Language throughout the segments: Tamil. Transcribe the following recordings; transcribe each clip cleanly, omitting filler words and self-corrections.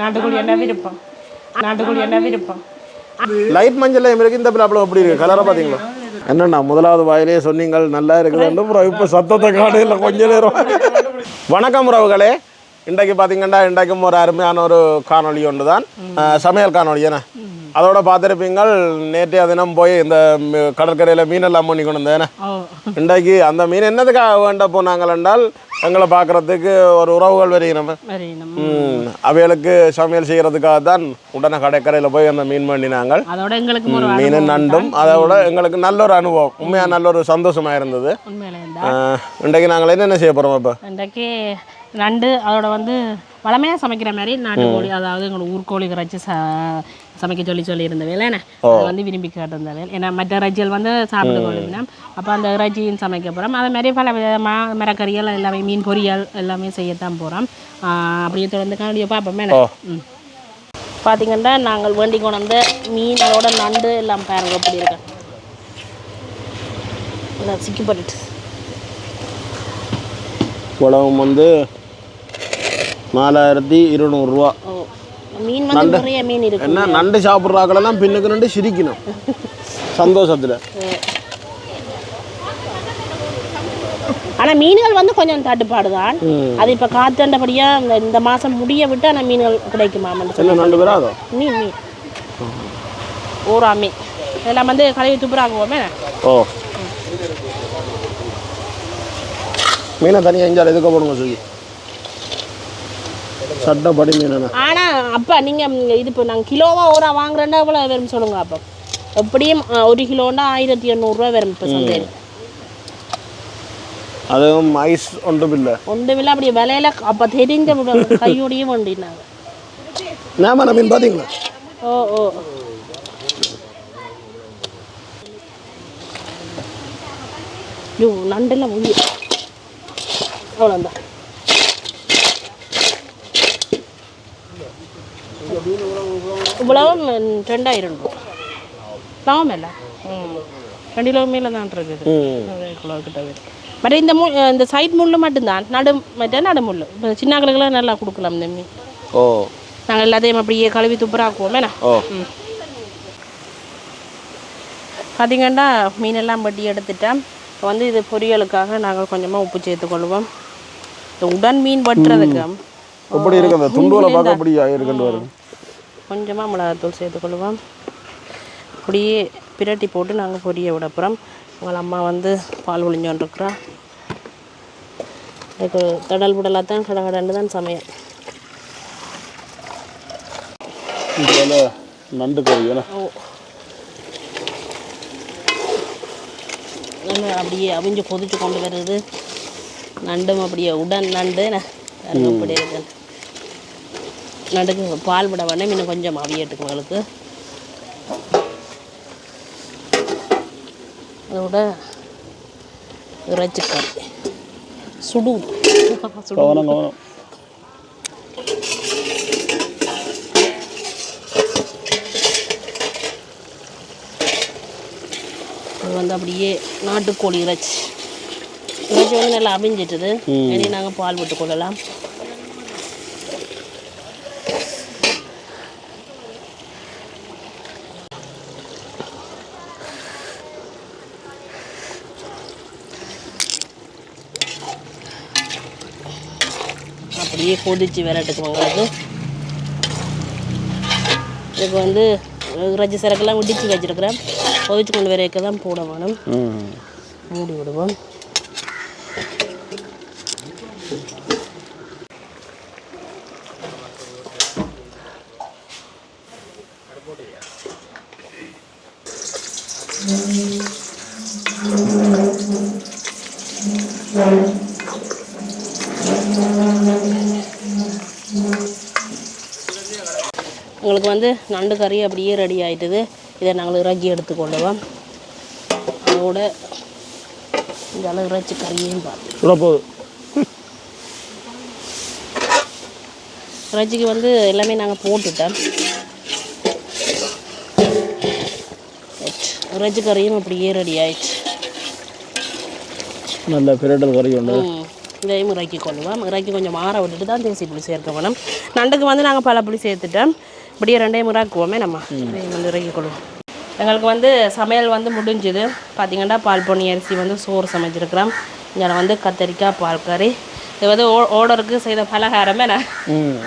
நாட்டுக்கோழி என்ன விருப்பம் நாட்டுக்கோழி என்ன விருப்பம் லைட் மஞ்சள் இருக்கு இந்த பிளாப்ல அப்படி இருக்கு கலரை பார்த்தீங்களா என்னண்ணா முதலாவது வாயிலே சொன்னீங்கள் நல்லா இருக்குதுன்னு அப்புறம் இப்போ சத்தத்தை காடையில் கொஞ்ச நேரம் வணக்கம் உறவுகளே இன்றைக்கு பார்த்தீங்கன்னா இன்றைக்கும் ஒரு அருமையான ஒரு காணொலி ஒன்று தான் சமையல் காணொலி ஏன்னா அதோட பார்த்துருப்பீங்கள் நேற்றைய தினம் போய் இந்த கடற்கரையில் மீனெல்லாம் பண்ணி கொண்டு வந்தேன் இன்றைக்கு அந்த மீன் என்னதுக்காக வேண்ட போனாங்கள் என்றால் எங்களை பார்க்குறதுக்கு ஒரு உறவுகள் வருகிறோம் அவைகளுக்கு சமையல் செய்கிறதுக்காக தான் உடனே கடற்கரையில் போய் அந்த மீன் பண்ணினாங்க மீன் நண்டும் அதோட எங்களுக்கு நல்ல ஒரு அனுபவம் உண்மையாக நல்ல ஒரு சந்தோஷமாக இருந்தது இன்றைக்கு நாங்கள் என்னென்ன செய்ய போகிறோம் இப்போ இன்றைக்கு நண்டு அதோட வந்து வளமையாக சமைக்கிற மாதிரி நாட்டுக்கோழி அதாவது எங்களோட ஊர்கோழி இறைச்சி சமைக்க சொல்லியிருந்த வேலை என்ன அதை வந்து விரும்பி கேட்டிருந்த வேலை ஏன்னா மற்ற இறைச்சிகள் வந்து சாப்பிட்டு கொள்ளுனா அப்போ அந்த இறைச்சியும் சமைக்க போகிறோம் அதே மாதிரி பல விதமாக மரக்கறிகள் எல்லாமே மீன் பொரியல் எல்லாமே செய்யத்தான் போகிறோம் அப்படியே தொடர்ந்து காணொலியை பார்ப்போமே பார்த்திங்கன்னா நாங்கள் வேண்டி கொண்டு வந்த மீன் அதோட நண்டு எல்லாம் பாருங்க எப்படி இருக்கேன் எல்லாம் சிக்கப்பட்டுட்டு உலகம் வந்து 4200 ரூபா மீன் வந்து நிறைய மீன் இருக்கு என்ன நண்டு சாப்பிட்றாங்களெல்லாம் பின்னுக்கு நண்டு சிரிக்கணும் சந்தோஷத்தில் ஆனால் மீன்கள் வந்து கொஞ்சம் தட்டுப்பாடு தான் அது இப்போ காத்தண்டபடியாக இந்த மாதம் முடிய விட்டு ஆனால் மீன்கள் கிடைக்குமா நண்டு பேராதோ மீன் மீன் ஊரா மீன் இதெல்லாம் வந்து கழுவி துப்புறாங்குவோமே ஓ மீனை தனியாக எஞ்சால் எதுக்க போடுங்க சொல்லி சட்டப்படி மீன் ஆனால் அப்பா நீங்கள் இது இப்போ நாங்கள் கிலோவாக ஒரு வாங்குறேன்னா எவ்வளோ வரும் சொல்லுங்க அப்போ எப்படியும் 1 கிலோன்னா 1800 வரும் இப்போ சந்தையில் அதுவும் ஐஸ் ஒன்றுமில்லை அப்படி விலையில அப்போ தெரிஞ்ச கையோடையும் வண்டினாங்க நாம மீன் பார்த்தீங்களா ஓ ஐயோ நண்டெல்லாம் முடிய அவ்வளோதான் இவ்வளவும் 2000 ரூபா லாபம் இல்லை 2 கிலோ மேலே தான் இருக்குது கிலோ கிட்ட மற்ற இந்த சைட் முள் மட்டும்தான் நடு முள் இப்போ சின்ன கிழக்குலாம் நல்லா கொடுக்கலாம் இந்த மீன் நாங்கள் எல்லாத்தையும் அப்படியே கழுவி துப்புராக்குவோம் என்ன பார்த்திங்கன்னா மீனெல்லாம் பட்டி எடுத்துட்டேன் இப்போ வந்து இது பொரியலுக்காக நாங்கள் கொஞ்சமாக உப்பு சேர்த்துக்கொள்வோம் இந்த உடன் மீன் பட்டுறதுக்கு அப்படி இருக்கு அந்த துண்டுல பார்க்க அப்படி இருக்குன்னு வருது கொஞ்சமாக மிளகாத்தூள் சேர்த்துக்கொள்வோம் அப்படியே பிரட்டி போட்டு நாங்கள் பொரிய விட போகிறோம் உங்கள் அம்மா வந்து பால் ஒளிஞ்சோன்ட்ருக்குறா அதுக்கு கடல் புடலாக தான் கடகடன்னு தான் சமையல் நண்டு கறி அப்படியே அவிஞ்சு கொதிச்சு கொண்டு வருது நண்டும் அப்படியே உடன் நண்டு அப்படி இருக்கு நடுக்கு பால் விட வேணாம் இன்னும் கொஞ்சம் அவியட்டுக்கு உங்களுக்கு அதோட இறைச்சிக்கறி சுடு அது வந்து அப்படியே நாட்டுக்கோழி இறைச்சி வந்து நல்லா அவிஞ்சிட்டுது இனி நாங்கள் பால் விட்டு கொள்ளலாம் அப்படியே கொதிச்சு விரட்டுக்கு உங்களுக்கு இதுக்கு வந்து இறைச்சி சரக்கெல்லாம் விடிச்சு வச்சுருக்கிறேன் கொதிச்சு கொண்டு வரைக்க தான் போட வேணும் மூடி விடுவோம் உங்களுக்கு வந்து நண்டு கறி அப்படியே ரெடி ஆகிட்டுது இதை நாங்கள் இறக்கி எடுத்துக்கொள்ளுவோம் அதோட இந்த இறைச்சி கறியையும் பார்த்து இறைச்சிக்கு வந்து எல்லாமே நாங்கள் போட்டுட்டோம் இறைச்சி கறியும் அப்படியே ரெடி ஆயிடுச்சு நல்ல பிரட்டல் கறி ஒன்று இதையும் இறக்கி கொள்ளுவோம் இறக்கி கொஞ்சம் மாற விட்டுட்டு தான் தேசி புளி சேர்க்க வேணும் நண்டுக்கு வந்து நாங்கள் பழப்புளி சேர்த்துட்டோம். இப்படியே 2 முறாக்குவோமே நம்ம வந்து இறக்கி கொள்வோம். எங்களுக்கு வந்து சமையல் வந்து முடிஞ்சுது. பார்த்திங்கன்னா பால் பொன்னி அரிசி வந்து சோறு சமைச்சிருக்கிறோம். இங்கே வந்து கத்தரிக்காய் பால் கறி. இது வந்து ஓர்டருக்கு செய்த பலகாரமே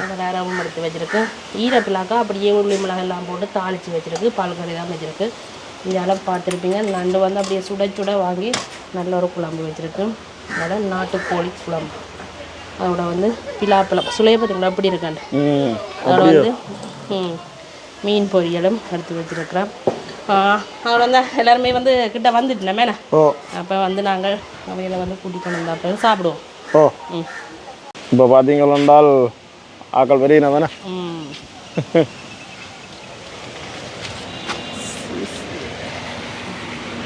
பலகாரமும் எடுத்து வச்சுருக்கு. ஈரப்பிலாக்கா அப்படியே உள்ளி மிளகாய் எல்லாம் போட்டு தாளித்து வச்சுருக்கு. பால் கறி தான் வச்சுருக்கு. இங்கே பார்த்துருப்பீங்க. நண்டு வந்து அப்படியே சுட சுட வாங்கி நல்ல ஒரு குழம்பு வச்சுருக்கு. அதோட நாட்டுக்கோழி குழம்பு, அதோட வந்து பிலாப்பழம் சுளைய பார்த்தீங்களா அப்படி இருக்காண்டு. அதோட வந்து மீன் பொரியலும் எடுத்து வச்சுருக்கிறோம். அதோட வந்து எல்லாருமே வந்து கிட்ட வந்துட்டோம் மேலே. அப்போ வந்து நாங்கள் அவையில் வந்து கூட்டிகிட்டு வந்தோம். அப்போ சாப்பிடுவோம். இப்போ பார்த்தீங்கன்னால் ஆக்கள் பெரிய தானே.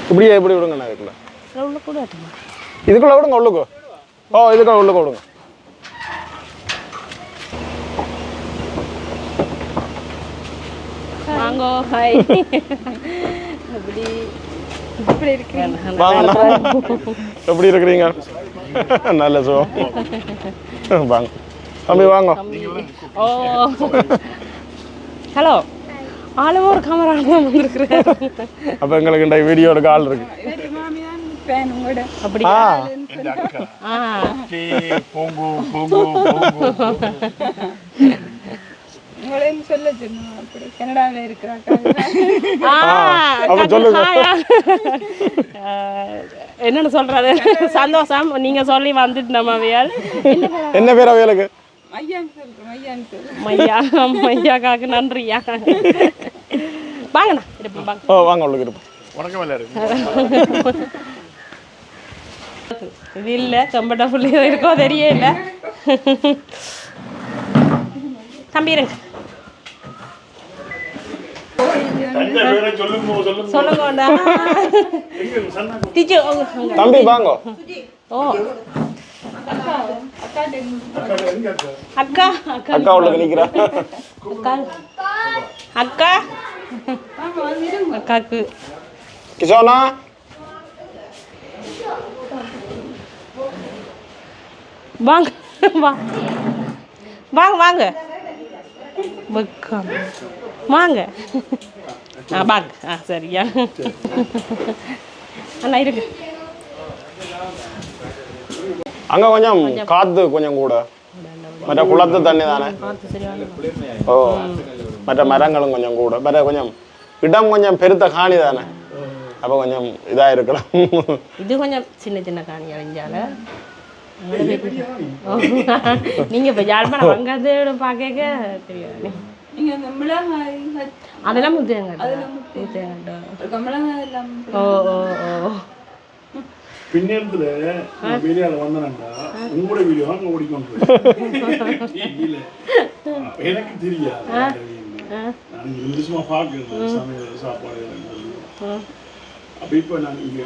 இப்படியே எப்படி விடுங்கண்ணா இதுக்குள்ள உள்ள கூட இதுக்குள்ள விடுங்க உள்ளுக்கு. இதுக்குள்ள உள்ளுக்கு விடுங்க. வாங்கோ. ஹாய். எப்படி இருக்கீங்க? வாங்கண்ணா. எப்படி இருக்கிறீங்க? நல்ல சுகம். வாங்க தம்பி வாங்க. ஓ ஹலோ. ஆளும் ஒரு கேமரா வந்துருக்குறேன். அப்போ எங்களுக்கு இந்த வீடியோ எடுக்க ஆள் இருக்கு. அப்படியா? என்னன்னு சொல்றது, சந்தோஷம். நீங்க சொல்லி வந்துட்டு நம்ம அவையால். என்ன பேர் அவையாளுக்கு? மையாக்காக்கு நன்றியா. வாங்கண்ணா இருப்போம். வாங்க உள்ளுக்கு இருப்போம். வணக்கம் எல்லாரும். இது இல்லை கம்ஃபர்டபுள் இருக்கோ தெரியல. தம்பி இருங்க. சொல்லுங்க தம்பி வாங்க. அக்கா அக்கா உள்ள நிக்கிறா. அக்கா அக்காக்கு கிஷோனா வாங்க வாங்க வாங்க வாங்க. வாங்க. சரியா அண்ணா இருக்கு. அங்க கொஞ்சம் காத்து கொஞ்சம் கூட. மற்ற குளத்து தண்ணி தானே. மற்ற மரங்களும் கொஞ்சம் கூட. மற்ற கொஞ்சம் இடம் கொஞ்சம் பெருத்த காணி தானே. அப்போ கொஞ்சம் இதாக இருக்கலாம். இது கொஞ்சம் சின்ன சின்ன காணி அழிஞ்சால. நீங்க இப்போ யாழ்ப்பாணம் அங்காது பார்க்க தெரியாது. அதெல்லாம் முத்தேங்கட்டா. ஓ ஓ ஓ பின்னேரத்துல வீடியோல வந்தேன்டா உங்களோட வீடியோ அங்க ஓடிக்கொண்டு எனக்கு தெரியாது. நான் 2 வருஷமா பார்க்கிறேன் சமையல் சாப்பாடு. அப்ப இப்போ நான் இங்க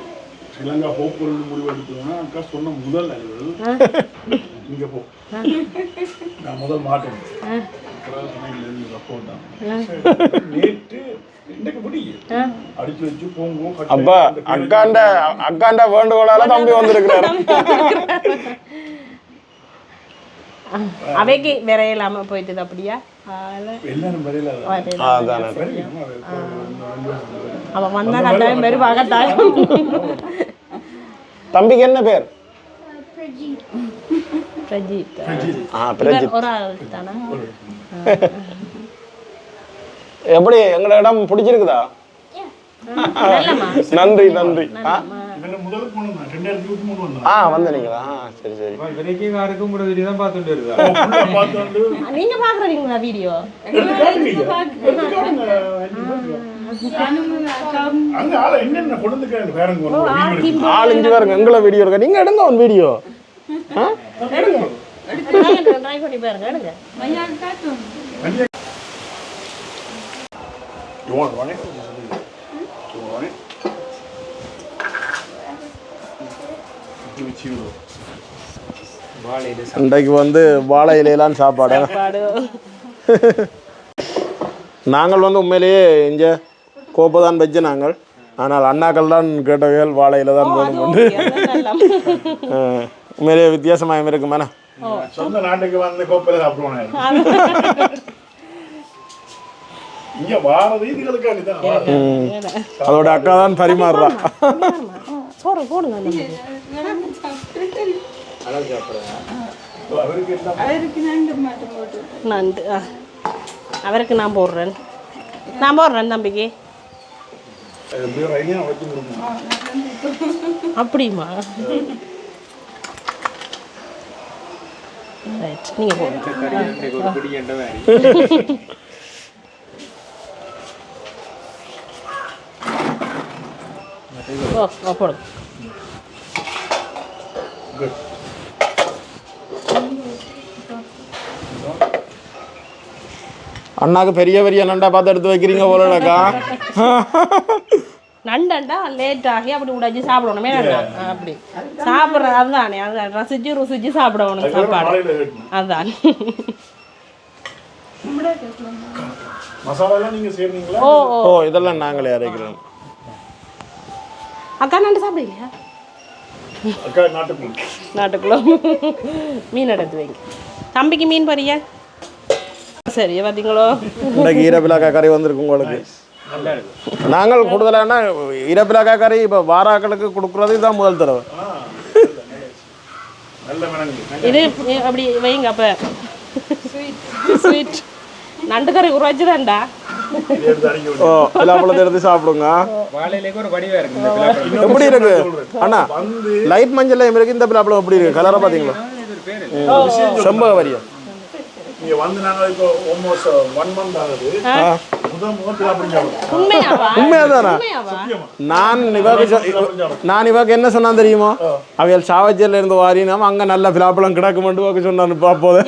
ஸ்ரீலங்கா போக்குவரத்து முடிவு எடுத்தோம்னா அக்கா சொன்ன முதல் இங்க போ. நான் முதல் மாட்டேன். நேற்று அடிச்சு வச்சு போங்க. அப்ப அக்காண்ட வேண்டுகோளால தம்பி வந்திருக்கிறாரு. அவைக்கு விரையிலாம போயிட்டு அப்படியா? எல்லாரும் வரையில அவன் வந்தா கட்டாயம் பேரு பார்க்கட்டாயம். தம்பிக்கு என்ன பேர்? பிரஜித். ஒரு ஆள் தானா? எப்படி எங்களோட இடம் பிடிச்சிருக்குதா? நன்றி நன்றி. வந்தீங்களா? சரி சரி. நீங்க பாக்குறீங்களா வீடியோ? ஆள் இஞ்சி பாருங்க. எங்களை வீடியோ இருக்கா? நீங்க எடுங்க ஒரு வீடியோ. ட்ரை பண்ணி பாருங்க. எடுங்க. You want to run it? You want it? Give it to you. இன்றைக்கு வந்து வாழை இலையெல்லாம் சாப்பாடு. நாங்கள் வந்து உண்மையிலேயே இங்கே கோப்பை தான் வச்சு நாங்கள். ஆனால் அண்ணாக்கள் தான் கேட்டவைகள் வாழை இலை தான் வேணும். உண்மையிலேயே வித்தியாசமாக இருக்குமாண்ணா. சொந்த நாட்டுக்கு வந்து கோப்பையில சாப்பிடுவாங்க. இங்க வார ரீதிகளுக்காக தான் அதோட அக்கா தான் பரிமாறுறா. சோறு போடுங்க. நண்டு அவருக்கு நான் போடுறேன் தம்பிக்கு. அப்படியுமா? ரைட், நீங்க போடுங்க. போடுங்க. அண்ணாக்கு பெரிய பெரிய நண்டா பார்த்து எடுத்து வைக்கிறீங்க போலக்கா. நண்டா லேட் ஆகி அப்படி உடைச்சி சாப்பிடணுமே. அப்படி சாப்பிட்றது அதுதானே, அதுதான் ருசிச்சு சாப்பிடணும் சாப்பாடு. அதுதான். மசாலா நீங்க சேர்ந்தீங்களா? ஓ இதெல்லாம் நாங்களே அரைக்கிறோம். அக்கா நண்டு சாப்பிடுங்க. அக்கா நாட்டுக்குள்ள மீன் எடுத்து வைங்க. தம்பிக்கு மீன் பொரியல். சரி பார்த்தீங்களோ, இன்றைக்கு ஈரப்பிலாக்கா கறி வந்திருக்கு உங்களுக்கு. நாங்கள் கூடுதலான ஈரப்பிலாக்கா கறி இப்போ வாராக்களுக்கு கொடுக்குறது தான் முதல் தடவை. இது அப்படி வைங்க. அப்போ ஸ்வீட் நண்டு கறி உரைச்சுதான்டா. ஓ பிலாப்பழத்தை எடுத்து சாப்பிடுங்க. எப்படி இருக்கு அண்ணா? லைட் மஞ்சள் இருக்கு. இந்த பிலாப்பழம் எப்படி இருக்கு? கலரை பார்த்தீங்களா? செம்பக வரியா? இங்க வந்து நாங்க இப்போ ஆல்மோஸ்ட் 1 மந்த் ஆகுது. உண்மையாதானா? நான் இவாக்கு என்ன சொன்னா தெரியுமா? அவையல் சாவச்சேரியில இருந்து வாரினா அங்க நல்ல பிலாப்பழம் கிடக்குமெண்டு சொன்னான்னு பாப்போது.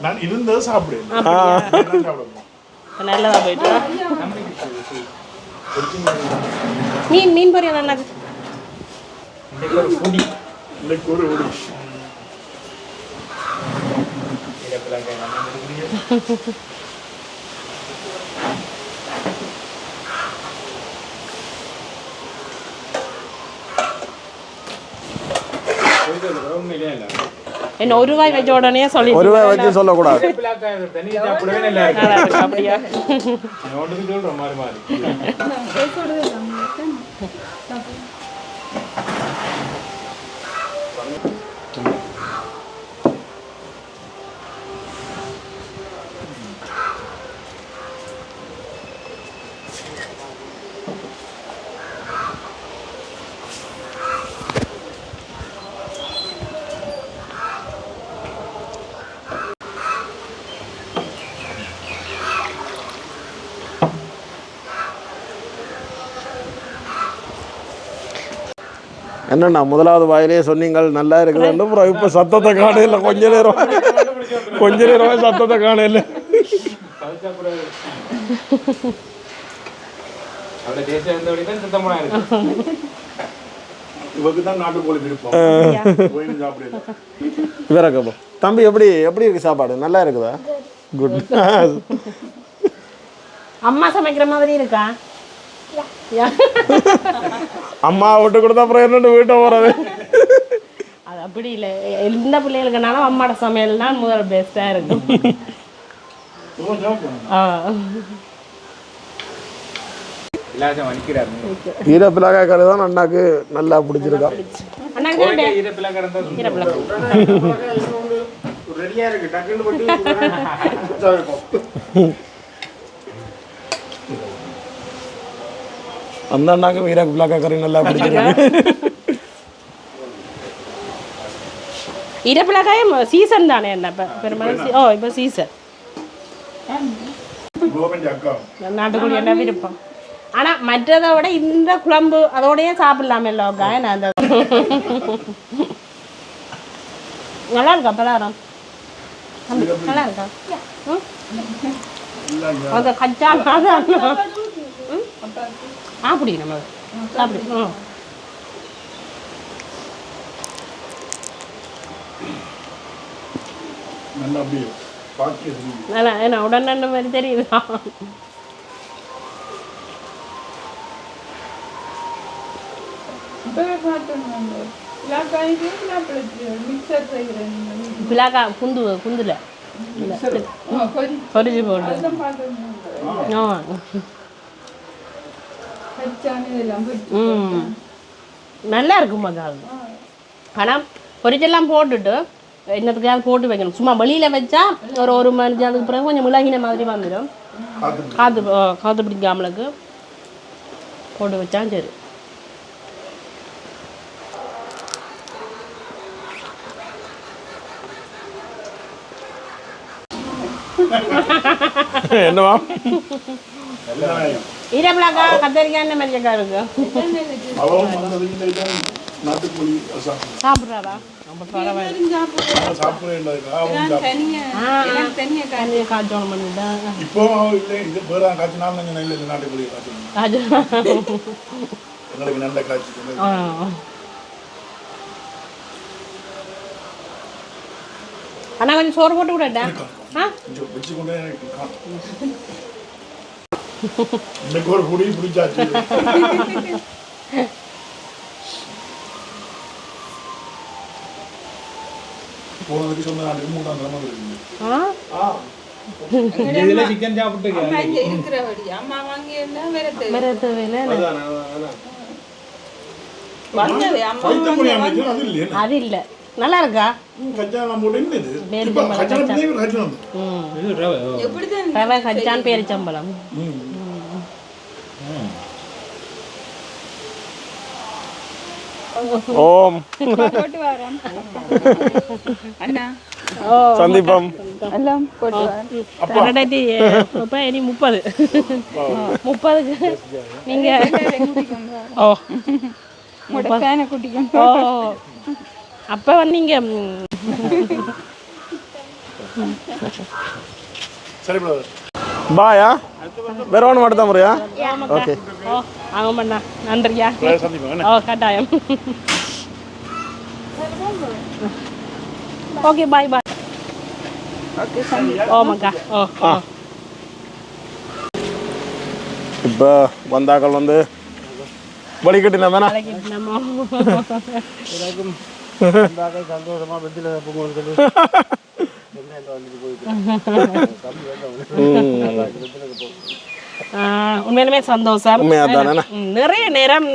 நான் இருந்தது சாப்பிடுவேன். நல்லதா போயிட்டு மீன் பொரியல் நல்லா என்ன ஒரு ரூபாய் வச்ச உடனே சொல்லி ஒரு ரூபாய் வச்சு சொல்லக்கூடாது. அப்படியா? என்னண்ணா முதலாவது வாயிலேயே சொன்னீங்கள் நல்லா இருக்குதுன்னு, அப்புறம் இப்போ சத்தத்தை காணையில கொஞ்ச நேரமாக சத்தத்தை காணையில. இவரக்கப்போ தம்பி எப்படி இருக்கு சாப்பாடு? நல்லா இருக்குதா? குட். அம்மா சமைக்கிற மாதிரி இருக்கா? அம்மா விட்டு கொடுத்தா அப்புறம் என்னட்டு வீட்டை போறது? அது அப்படி இல்லை. எந்த பிள்ளைகளுக்குனாலும் அம்மாவோட சமையல் தான் முதல் பெஸ்டா இருக்கும். ஈரப்பிலாக்கா கறி தான் அண்ணாக்கு நல்லா பிடிச்சிருக்கா. அந்த அண்ணாக்கு ஈரப்பிலாக்கா கறி நல்லா பிடிச்சிருக்கு. ஈரப்பிலாக்காயும் சீசன் தானே என்ன பெரும்பாலும்? ஓ இப்போ சீசன் நாட்டுக்குடி என்ன விருப்பம். ஆனா மற்றதை விட இந்த குழம்பு அதோடய சாப்பிடலாமே லோக்கா. நான் அந்த நல்லா இருக்கா பலாரம்? நல்லா இருக்கா? அந்த கச்சா அப்படி நம்ம அப்படி நல்லா என்ன உடனே மாதிரி தெரியுதா? பிளாக்கா குந்துல பொரிச்சு போட்டு நல்லா இருக்கும் மக்கா. ஆனால் பொரிச்செல்லாம் போட்டுட்டு என்னத்துக்காவது போட்டு வைக்கணும். சும்மா வெளியில் வச்சா ஒரு மணி அதுக்கு பிறகு கொஞ்சம் மிளகின மாதிரி வந்துடும். காற்று பிடிக்காமலுக்கு போட்டு வச்சா சரி. என்னவா ஈரப்பிளாக்கா கத்தரிக்காய் என்ன மாதிரிக்கா இருக்கு அவன் நாட்டுக்கோழி சாப்பிட்றாரா? காய்ச்சோம் பண்ணிட்டேன். இப்போ இல்லை இது வேற காய்ச்சினாலும் கொஞ்சம் நல்ல நாட்டுக்கோழி காய்ச்சி எங்களுக்கு நல்ல காய்ச்சி. அண்ணா கொஞ்சம் சோறு போட்டு விடட்டேன். கொஞ்சம் வச்சுக்கொண்டே இன்னைக்கு ஒரு பொடி பிடிச்சாச்சு. போனதுக்கு சொன்ன நான் 3ஆம் கிழமை இருக்குங்க. சிக்கன் சாப்பிட்டு அது இல்ல நல்லா இருக்கா? ரவை கச்சான் பேரிச்சம்பழம். ஓம் சந்தீபம் 30 நீங்க அப்ப வந்தீங்க. சரி பாயா வேற ஒன்று மட்டும் தான் முறையா? ஓகே ஆமாண்ணா நன்றியா. கட்டாயம். ஓகே பாய் பாய். ஓமாக்கா. இப்போ வந்தாக்கள் வந்து வழிகட்டினா வேணா சந்தோஷமா வெத்தில பொங்கல் உண்மையிலுமே சந்தோஷம். நிறைய நேரம்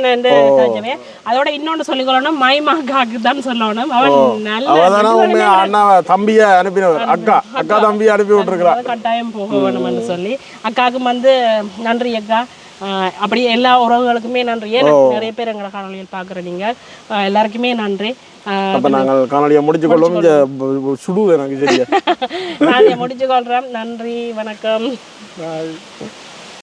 அதோட இன்னொன்று சொல்லிக்கொள்ளணும், மைமாக்காக்கு தான் சொல்லணும். அண்ணா தம்பிய அனுப்பினவர், அக்கா தம்பியை அனுப்பி விட்டுருக்கிறார். கட்டாயம் போக வேணும்னு சொல்லி அக்காவுக்கு வந்து நன்றி அக்கா. அப்படி எல்லா உறவுகளுக்குமே நன்றி. ஏன்னா நிறைய பேர் எங்களை காணொலியில் பார்க்குற நீங்கள் எல்லாருக்குமே நன்றி. அப்போ நாங்கள் காணொலியை முடிச்சு கொள்வோம். சுடு எனக்கு சரியா நான் முடிச்சு கொள்கிறேன். நன்றி, வணக்கம்.